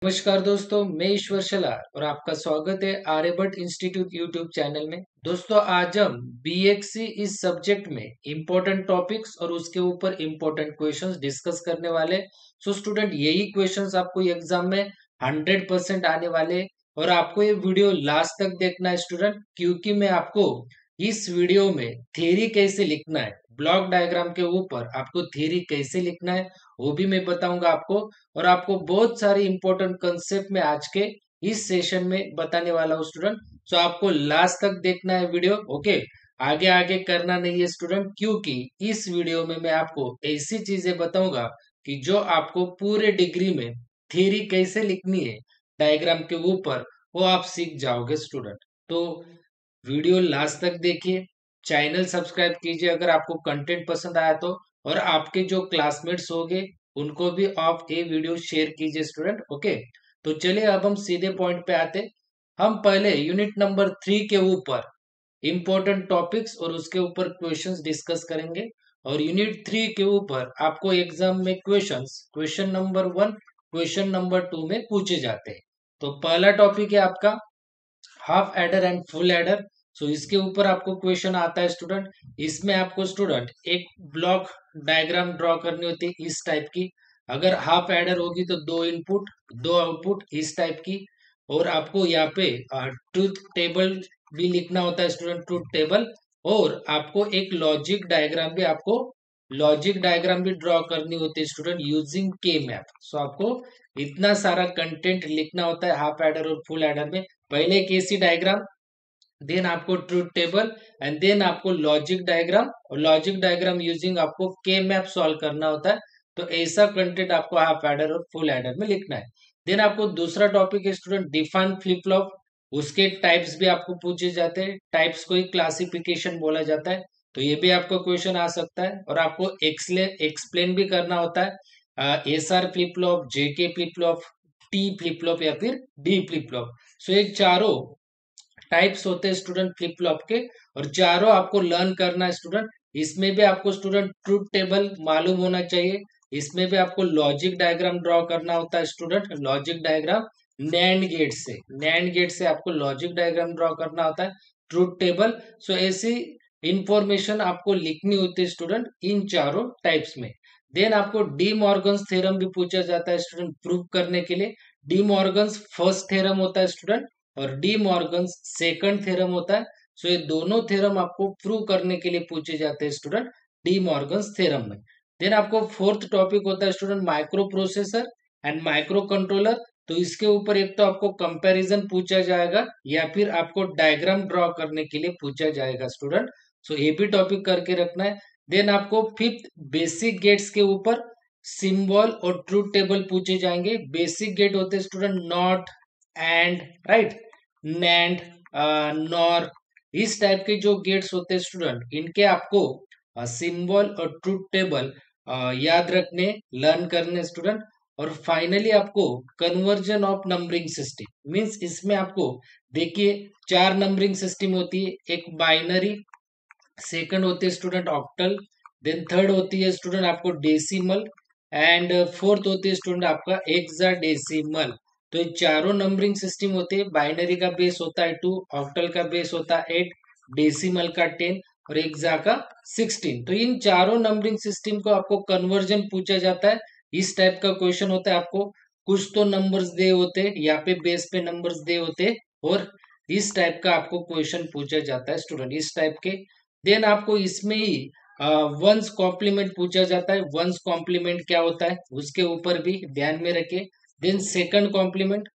नमस्कार दोस्तों, मैं ईश्वर शलार और आपका स्वागत है आर्यभट्ट इंस्टीट्यूट यूट्यूब चैनल में। दोस्तों, आज हम बीएक्सी इस सब्जेक्ट में इम्पोर्टेंट टॉपिक्स और उसके ऊपर इम्पोर्टेंट क्वेश्चंस डिस्कस करने वाले। सो स्टूडेंट, यही क्वेश्चंस आपको एग्जाम में 100% आने वाले और आपको ये वीडियो लास्ट तक देखना है स्टूडेंट, क्योंकि मैं आपको इस वीडियो में थ्योरी कैसे लिखना है, ब्लॉक डायग्राम के ऊपर आपको थ्योरी कैसे लिखना है वो भी मैं बताऊंगा आपको। और आपको बहुत सारे इंपॉर्टेंट कंसेप्ट में आज के इस सेशन में बताने वाला हूँ स्टूडेंट। सो आपको लास्ट तक देखना है वीडियो, ओके। आगे आगे करना नहीं है स्टूडेंट, क्योंकि इस वीडियो में मैं आपको ऐसी चीजें बताऊंगा कि जो आपको पूरे डिग्री में थ्योरी कैसे लिखनी है डायग्राम के ऊपर वो आप सीख जाओगे स्टूडेंट। तो वीडियो लास्ट तक देखिए, चैनल सब्सक्राइब कीजिए अगर आपको कंटेंट पसंद आया तो, और आपके जो क्लासमेट्स होंगे उनको भी आप ये वीडियो शेयर कीजिए स्टूडेंट, ओके। तो चलिए अब हम सीधे पॉइंट पे आते। हम पहले यूनिट नंबर 3 के ऊपर इम्पोर्टेंट टॉपिक्स और उसके ऊपर क्वेश्चंस डिस्कस करेंगे। और यूनिट 3 के ऊपर आपको एग्जाम में क्वेश्चन नंबर 1, क्वेश्चन नंबर 2 में पूछे जाते हैं। तो पहला टॉपिक है आपका half adder and full adder. So इसके ऊपर आपको क्वेश्चन आता है स्टूडेंट। इसमें आपको स्टूडेंट एक ब्लॉक डायग्राम ड्रॉ करनी होती है इस टाइप की। अगर हाफ एडर होगी तो दो इनपुट दो आउटपुट इस टाइप की। और आपको यहाँ पे ट्रूथ टेबल भी लिखना होता है स्टूडेंट, ट्रूथ टेबल। और आपको एक लॉजिक डायग्राम भी ड्रॉ करनी होती है स्टूडेंट यूजिंग के मैप। सो आपको इतना सारा कंटेंट लिखना होता है हाफ एडर और फुल एडर में। पहले एक एसी डायग्राम, देन आपको ट्रूथ टेबल, एंड देन आपको लॉजिक डायग्राम, और लॉजिक डायग्राम यूजिंग आपको के मैप सॉल्व करना होता है। तो ऐसा कंटेंट आपको हाफ एडर और फुल एडर में लिखना है। देन आपको दूसरा टॉपिक है स्टूडेंट डिफाइन फ्लिप फ्लॉप। उसके टाइप्स भी आपको पूछे जाते हैं, टाइप्स को ही क्लासिफिकेशन बोला जाता है। तो ये भी आपको क्वेश्चन आ सकता है। और आपको एक्सप्लेन भी करना होता है SR flip flop, JK flip flop, T flip flop या फिर डी फ्लिप फ्लॉप। सो ये चारों टाइप्स होते हैं स्टूडेंट फ्लिप फ्लॉप के, और चारों आपको लर्न करना है स्टूडेंट। इसमें भी आपको स्टूडेंट ट्रूथ टेबल मालूम होना चाहिए। इसमें भी आपको लॉजिक डायग्राम ड्रॉ करना होता है student, logic diagram NAND gate से आपको लॉजिक डायग्राम ड्रॉ करना होता है, ट्रूथ टेबल। सो ऐसी इंफॉर्मेशन आपको लिखनी होती है स्टूडेंट इन चारों टाइप्स में। देन आपको डी मॉर्गन्स थ्योरम भी पूछा जाता है स्टूडेंट प्रूव करने के लिए। डी मॉर्गन्स फर्स्ट थ्योरम होता है स्टूडेंट, और डी मॉर्गन सेकंड थ्योरम होता है। सो ये दोनों थ्योरम आपको प्रूव करने के लिए पूछे जाते हैं स्टूडेंट डी मॉर्गन थ्योरम में। देन आपको फोर्थ टॉपिक होता है student micro processor and micro controller. तो इसके ऊपर एक तो आपको कंपैरिजन पूछा जाएगा या फिर आपको डायग्राम ड्रॉ करने के लिए पूछा जाएगा स्टूडेंट। सो ये भी टॉपिक करके रखना है। देन आपको फिफ्थ बेसिक गेट्स के ऊपर सिंबल और ट्रूथ टेबल पूछे जाएंगे। बेसिक गेट होते हैं student not, and, right, NAND, nor, इस टाइप के जो गेट्स होते हैं स्टूडेंट, इनके आपको सिंबल और ट्रूथ टेबल याद रखने, लर्न करने स्टूडेंट। और फाइनली आपको conversion of numbering system means इसमें आपको देखिए चार नंबरिंग सिस्टम होती है। एक बाइनरी, सेकंड होती है स्टूडेंट ऑक्टल, देन थर्ड होती है स्टूडेंट आपको डेसिमल, एंड फोर्थ होती है स्टूडेंट आपका हेक्साडेसिमल। तो ये चारों नंबरिंग सिस्टम होते हैं। बाइनरी का बेस होता है 2, ऑक्टल का बेस होता है 8, डेसिमल का 10 और हेक्सा का 16। तो इन चारों नंबरिंग सिस्टम को आपको कन्वर्जन पूछा जाता है। इस टाइप का क्वेश्चन होता है। आपको कुछ तो नंबर्स दे होते हैं, यहाँ पे बेस पे नंबर्स दे होते हैं, और इस टाइप का आपको क्वेश्चन पूछा जाता है स्टूडेंट, इस टाइप के। देन आपको इसमें ही वंस कॉम्प्लीमेंट पूछा जाता है। वंस कॉम्प्लीमेंट क्या होता है उसके ऊपर भी ध्यान में रखिए। Then second complement,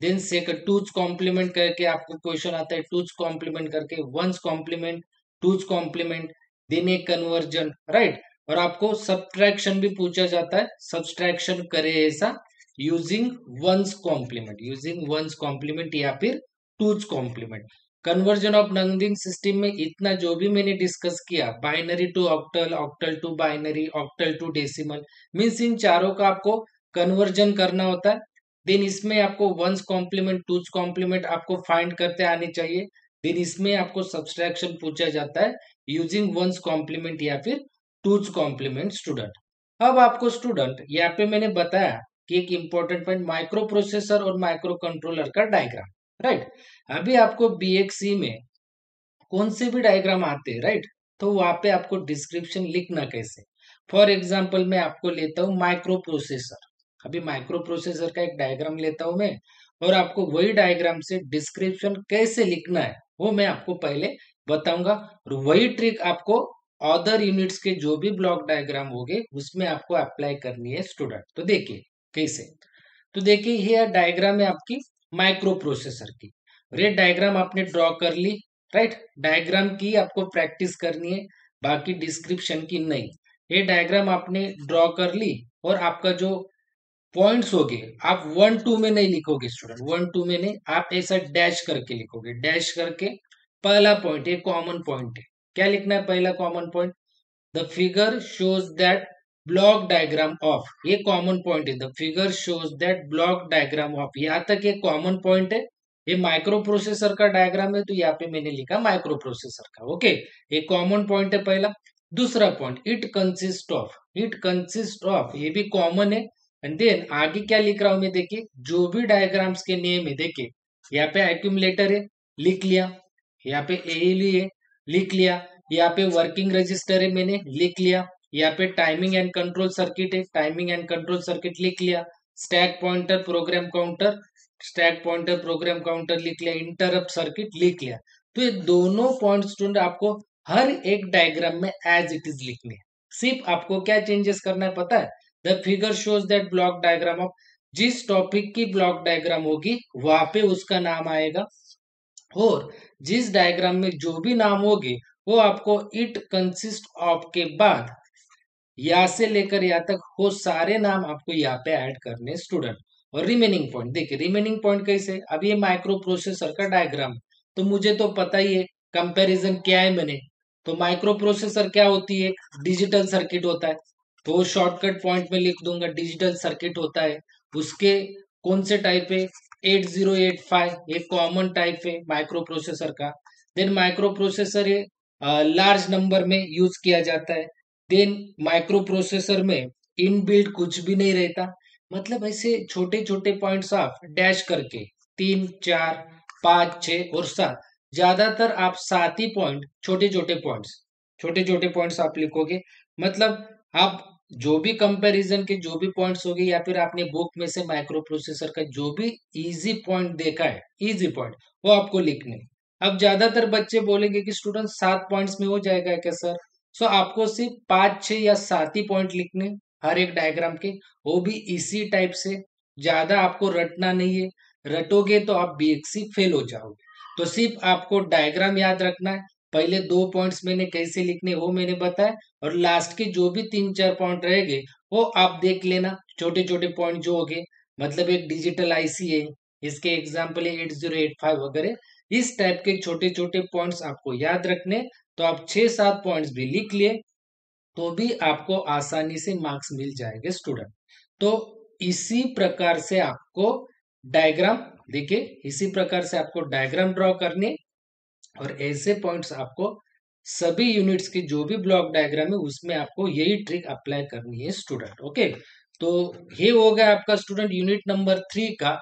then second two's complement करके आपको क्वेश्चन आता है, टूज कॉम्प्लीमेंट करके, one's complement, two's complement, then एक कन्वर्जन, राइट। और आपको सब्ट्रैक्शन भी पूछा जाता है, सब्ट्रैक्शन करे ऐसा यूजिंग यूजिंग वंस कॉम्प्लीमेंट या फिर two's complement. Conversion of numbering system में इतना जो भी मैंने डिस्कस किया, binary to octal, octal to binary, octal to decimal, means इन चारों का आपको कन्वर्जन करना होता है। देन इसमें आपको वंस कॉम्प्लीमेंट, टूज कॉम्प्लीमेंट आपको फाइंड करते आने चाहिए। देन इसमें आपको सब्सट्रैक्शन पूछा जाता है यूजिंग वंस कॉम्प्लीमेंट या फिर टूज कॉम्प्लीमेंट स्टूडेंट। अब आपको स्टूडेंट यहाँ पे मैंने बताया कि एक इंपॉर्टेंट पॉइंट माइक्रो प्रोसेसर और माइक्रो कंट्रोलर का डायग्राम, राइट। अभी आपको बीएक्सी में कौन से भी डायग्राम आते हैं, राइट, तो वहां पे आपको डिस्क्रिप्शन लिखना कैसे। फॉर एग्जाम्पल मैं आपको लेता हूँ माइक्रो प्रोसेसर। अभी माइक्रो प्रोसेसर का एक डायग्राम लेता हूं मैं, और आपको वही डायग्राम से डिस्क्रिप्शन कैसे लिखना है वो मैं आपको पहले बताऊंगा, और वही ट्रिक आपको अदर यूनिट्स के जो भी ब्लॉक डायग्राम होंगे उसमें आपको अप्लाई करनी है स्टूडेंट। तो देखिए कैसे। तो देखिए ये डायग्राम है आपकी माइक्रो प्रोसेसर की, और ये डायग्राम आपने ड्रॉ कर ली, राइट। डायग्राम की आपको प्रैक्टिस करनी है, बाकी डिस्क्रिप्शन की नहीं। ये डायग्राम आपने ड्रॉ कर ली, और आपका जो पॉइंट्स होगे आप 1 2 में नहीं लिखोगे स्टूडेंट, 1 2 में नहीं, आप ऐसा डैश करके लिखोगे, डैश करके पहला पॉइंट, ये कॉमन पॉइंट है। क्या लिखना है पहला common point? The figure shows that block diagram of, ये कॉमन पॉइंट है, the figure shows that block diagram of, यहाँ तक ये कॉमन पॉइंट है। ये माइक्रो प्रोसेसर का डायग्राम है, तो यहाँ पे मैंने लिखा माइक्रो प्रोसेसर का, ओके। ये कॉमन पॉइंट है पहला। दूसरा point, it consist of, it consist of, ये भी कॉमन है। एंड देन आगे क्या लिख रहा हूं मैं, देखिए जो भी डायग्राम्स के नेम है, देखिए यहाँ पे एक्यूमुलेटर है, लिख लिया। यहाँ पे एएलयू है, लिख लिया। यहाँ पे वर्किंग रजिस्टर है, मैंने लिख लिया। यहाँ पे टाइमिंग एंड कंट्रोल सर्किट है, टाइमिंग एंड कंट्रोल सर्किट लिख लिया। Stack pointer program counter, stack pointer program counter लिख लिया। इंटरप्ट सर्किट लिख लिया। तो ये दोनों पॉइंट स्टूडेंट आपको हर एक डायग्राम में एज इट इज लिखने हैं। सिर्फ आपको क्या चेंजेस करना है पता है? The figure shows that block diagram of, जिस टॉपिक की ब्लॉक डायग्राम होगी वहां पे उसका नाम आएगा, और जिस डायग्राम में जो भी नाम होगे वो आपको इट कंसिस्ट ऑफ के बाद यहाँ से लेकर यहाँ तक वो सारे नाम आपको यहाँ पे ऐड करने स्टूडेंट। और रिमेनिंग पॉइंट, देखिए रिमेनिंग पॉइंट कैसे, अब ये माइक्रो प्रोसेसर का डायग्राम, तो मुझे तो पता ही है कंपैरिजन क्या है मैंने। तो माइक्रो प्रोसेसर क्या होती है? डिजिटल सर्किट होता है, तो वो शॉर्टकट पॉइंट में लिख दूंगा, डिजिटल सर्किट होता है। उसके कौन से टाइप है? 8085, ये कॉमन टाइप है माइक्रो प्रोसेसर का। देन माइक्रो प्रोसेसर है लार्ज नंबर में यूज किया जाता है। देन माइक्रो प्रोसेसर में इनबिल्ट कुछ भी नहीं रहता, मतलब ऐसे छोटे छोटे पॉइंट्स आप डैश करके 3 4 5 6 और 7, ज्यादातर आप 7 ही पॉइंट, छोटे छोटे पॉइंट्स आप लिखोगे। मतलब आप जो भी कंपैरिजन के जो भी पॉइंट्स होंगे, या फिर आपने बुक में से माइक्रो प्रोसेसर का जो भी इजी पॉइंट देखा है, इजी पॉइंट, वो आपको लिखने हैं। अब ज्यादातर बच्चे बोलेंगे कि स्टूडेंट 7 पॉइंट्स में हो जाएगा क्या सर? सो आपको सिर्फ 5 6 या 7 ही पॉइंट लिखने हर एक डायग्राम के, वो भी इसी टाइप से। ज्यादा आपको रटना नहीं है, रटोगे तो आप बीएक्सी फेल हो जाओगे। तो सिर्फ आपको डायग्राम याद रखना है, पहले 2 पॉइंट्स मैंने कैसे लिखने वो मैंने बताया, और लास्ट के जो भी 3 4 पॉइंट रहेंगे वो आप देख लेना, छोटे छोटे पॉइंट जो हो गए। मतलब एक डिजिटल आईसी है, इसके एग्जाम्पल है 8085 वगैरह, इस टाइप के छोटे छोटे पॉइंट्स आपको याद रखने। तो आप 6 7 पॉइंट्स भी लिख लिए तो भी आपको आसानी से मार्क्स मिल जाएंगे स्टूडेंट। तो इसी प्रकार से आपको डायग्राम, देखिए इसी प्रकार से आपको डायग्राम ड्रॉ करने, और ऐसे पॉइंट्स आपको सभी यूनिट्स की जो भी ब्लॉक डायग्राम है उसमें आपको यही ट्रिक अप्लाई करनी है स्टूडेंट, ओके। तो ये हो गया आपका स्टूडेंट यूनिट नंबर 3 का।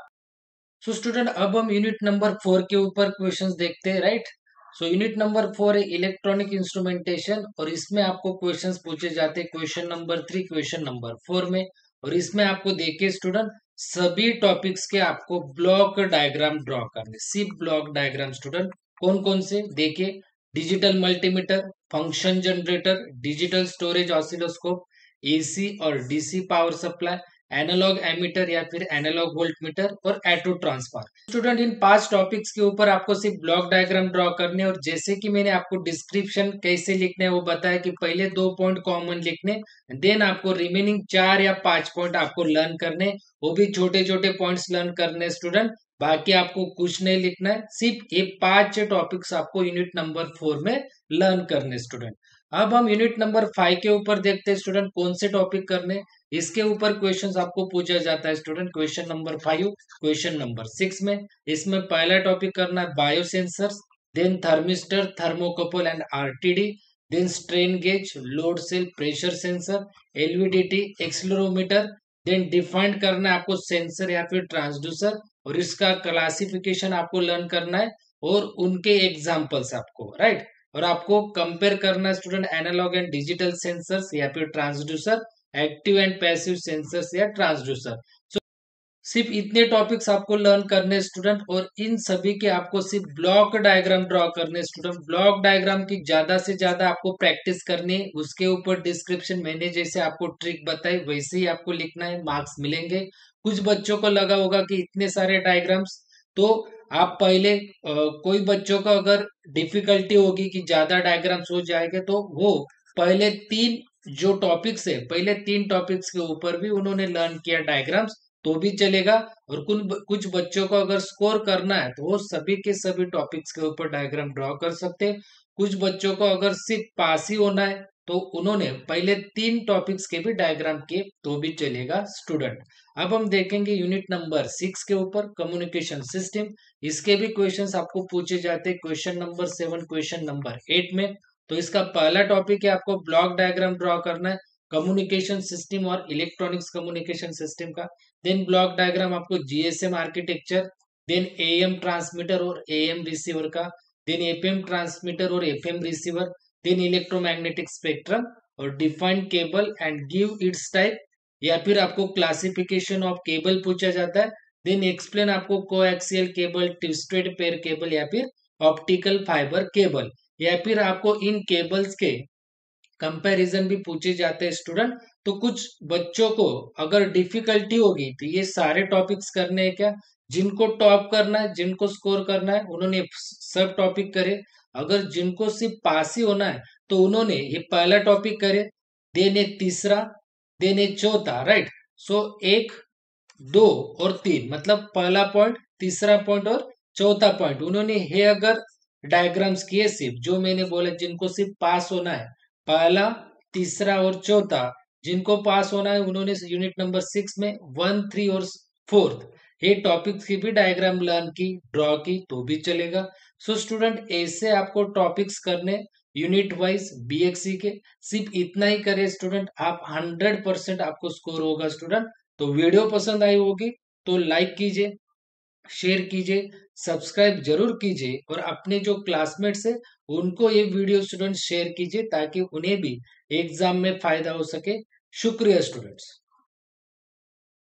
सो स्टूडेंट अब हम यूनिट नंबर 4 के ऊपर क्वेश्चंस देखते हैं, राइट। सो यूनिट नंबर 4 है इलेक्ट्रॉनिक इंस्ट्रूमेंटेशन, और इसमें आपको क्वेश्चंस पूछे जाते हैं क्वेश्चन नंबर 3 क्वेश्चन नंबर 4 में। और इसमें आपको देखिए स्टूडेंट सभी टॉपिक्स के आपको ब्लॉक डायग्राम ड्रॉ करने, सिर्फ ब्लॉक डायग्राम स्टूडेंट। कौन कौन से देखिए, digital multimeter, function generator, digital storage oscilloscope, AC और DC power supply, analog ammeter या फिर एनालॉग वोल्टमीटर, और ऑटो ट्रांसफार्मर। स्टूडेंट इन 5 टॉपिक्स के ऊपर आपको सिर्फ ब्लॉक डायग्राम ड्रॉ करने, और जैसे कि मैंने आपको डिस्क्रिप्शन कैसे लिखने है वो बताया कि पहले 2 पॉइंट कॉमन लिखने, देन आपको रिमेनिंग 4 या 5 पॉइंट आपको लर्न करने, वो भी छोटे छोटे पॉइंट्स लर्न करने स्टूडेंट। बाकी आपको कुछ नहीं लिखना है, सिर्फ ये 5 टॉपिक्स आपको यूनिट नंबर 4 में लर्न करने स्टूडेंट। अब हम यूनिट नंबर 5 के ऊपर देखते हैं स्टूडेंट कौन से टॉपिक करने। इसके ऊपर क्वेश्चंस आपको पूछा जाता है student, question number 5 question number 6 में। इसमें पहला टॉपिक करना है bio sensors, then thermistor, thermocouple and RTD, then strain gauge, load cell, pressure sensor, LVDT, accelerometer, then define करना है आपको सेंसर या फिर ट्रांसड्यूसर, और इसका क्लासिफिकेशन आपको लर्न करना है और उनके एग्जांपल्स आपको, राइट। और आपको कंपेयर करना है student analogue and digital sensors या फिर transducer, active and passive sensors या ट्रांसड्यूसर। सिर्फ इतने टॉपिक्स आपको लर्न करने स्टूडेंट, और इन सभी के आपको सिर्फ ब्लॉक डायग्राम ड्रॉ करने स्टूडेंट। ब्लॉक डायग्राम की ज्यादा से ज्यादा आपको प्रैक्टिस करनी है, उसके ऊपर डिस्क्रिप्शन मैंने जैसे आपको ट्रिक बताई वैसे ही आपको लिखना है, मार्क्स मिलेंगे। कुछ बच्चों को लगा होगा कि इतने सारे डायग्राम्स, तो आप पहले कोई बच्चों को अगर डिफिकल्टी होगी कि ज्यादा डायग्राम्स हो जाएंगे, तो वो पहले तीन जो टॉपिक्स है, पहले तीन टॉपिक्स के ऊपर भी उन्होंने लर्न किया डायग्राम्स, तो भी चलेगा। और कुछ बच्चों को अगर स्कोर करना है तो वो सभी के सभी टॉपिक्स के ऊपर डायग्राम ड्रॉ कर सकते हैं। कुछ बच्चों को अगर सिर्फ पास ही होना है तो उन्होंने पहले तीन टॉपिक्स के भी डायग्राम किए तो भी चलेगा स्टूडेंट। अब हम देखेंगे यूनिट नंबर 6 के ऊपर कम्युनिकेशन सिस्टम। इसके भी क्वेश्चंस आपको पूछे जाते हैं क्वेश्चन नंबर 7, क्वेश्चन नंबर 8 में। तो इसका पहला टॉपिक है आपको ब्लॉक डायग्राम ड्रॉ करना है कम्युनिकेशन सिस्टम और इलेक्ट्रॉनिक्स कम्युनिकेशन सिस्टम का। देन ब्लॉक डायग्राम आपको GSM architecture, then AM transmitter और एएम रिसीवर का, देन एफएम ट्रांसमीटर और FM receiver, then electromagnetic spectrum, और defined cable and give its type, या फिर आपको क्लासिफिकेशन ऑफ केबल पूछा जाता है। देन एक्सप्लेन आपको coaxial cable, twisted pair cable या फिर ऑप्टिकल फाइबर केबल, या फिर आपको इन केबल्स के कंपैरिजन भी पूछे जाते हैं स्टूडेंट। तो कुछ बच्चों को अगर डिफिकल्टी होगी तो ये सारे टॉपिक्स करने हैं क्या, जिनको टॉप करना है, जिनको स्कोर करना है, उन्होंने सब टॉपिक करे। अगर जिनको सिर्फ पास ही होना है तो उन्होंने ये पहला टॉपिक करे, देने तीसरा, देने चौथा, राइट। सो एक, दो और तीन, मतलब पहला पॉइंट, तीसरा पॉइंट और चौथा पॉइंट उन्होंने हे अगर डायग्राम्स किए सिर्फ, जो मैंने बोला जिनको सिर्फ पास होना है, पहला, तीसरा और चौथा, जिनको पास होना है उन्होंने यूनिट नंबर 6 में 1, 3 और 4 ये टॉपिक्स की भी डायग्राम लर्न की, ड्रॉ की तो भी चलेगा। सो स्टूडेंट ऐसे आपको टॉपिक्स करने यूनिट वाइज बीएक्सी के, सिर्फ इतना ही करे स्टूडेंट, आप 100% आपको स्कोर होगा स्टूडेंट। तो वीडियो पसंद आई होगी तो लाइक कीजिए, शेयर कीजिए, सब्सक्राइब जरूर कीजिए, और अपने जो क्लासमेट्स है उनको ये वीडियो स्टूडेंट शेयर कीजिए ताकि उन्हें भी एग्जाम में फायदा हो सके। शुक्रिया स्टूडेंट्स।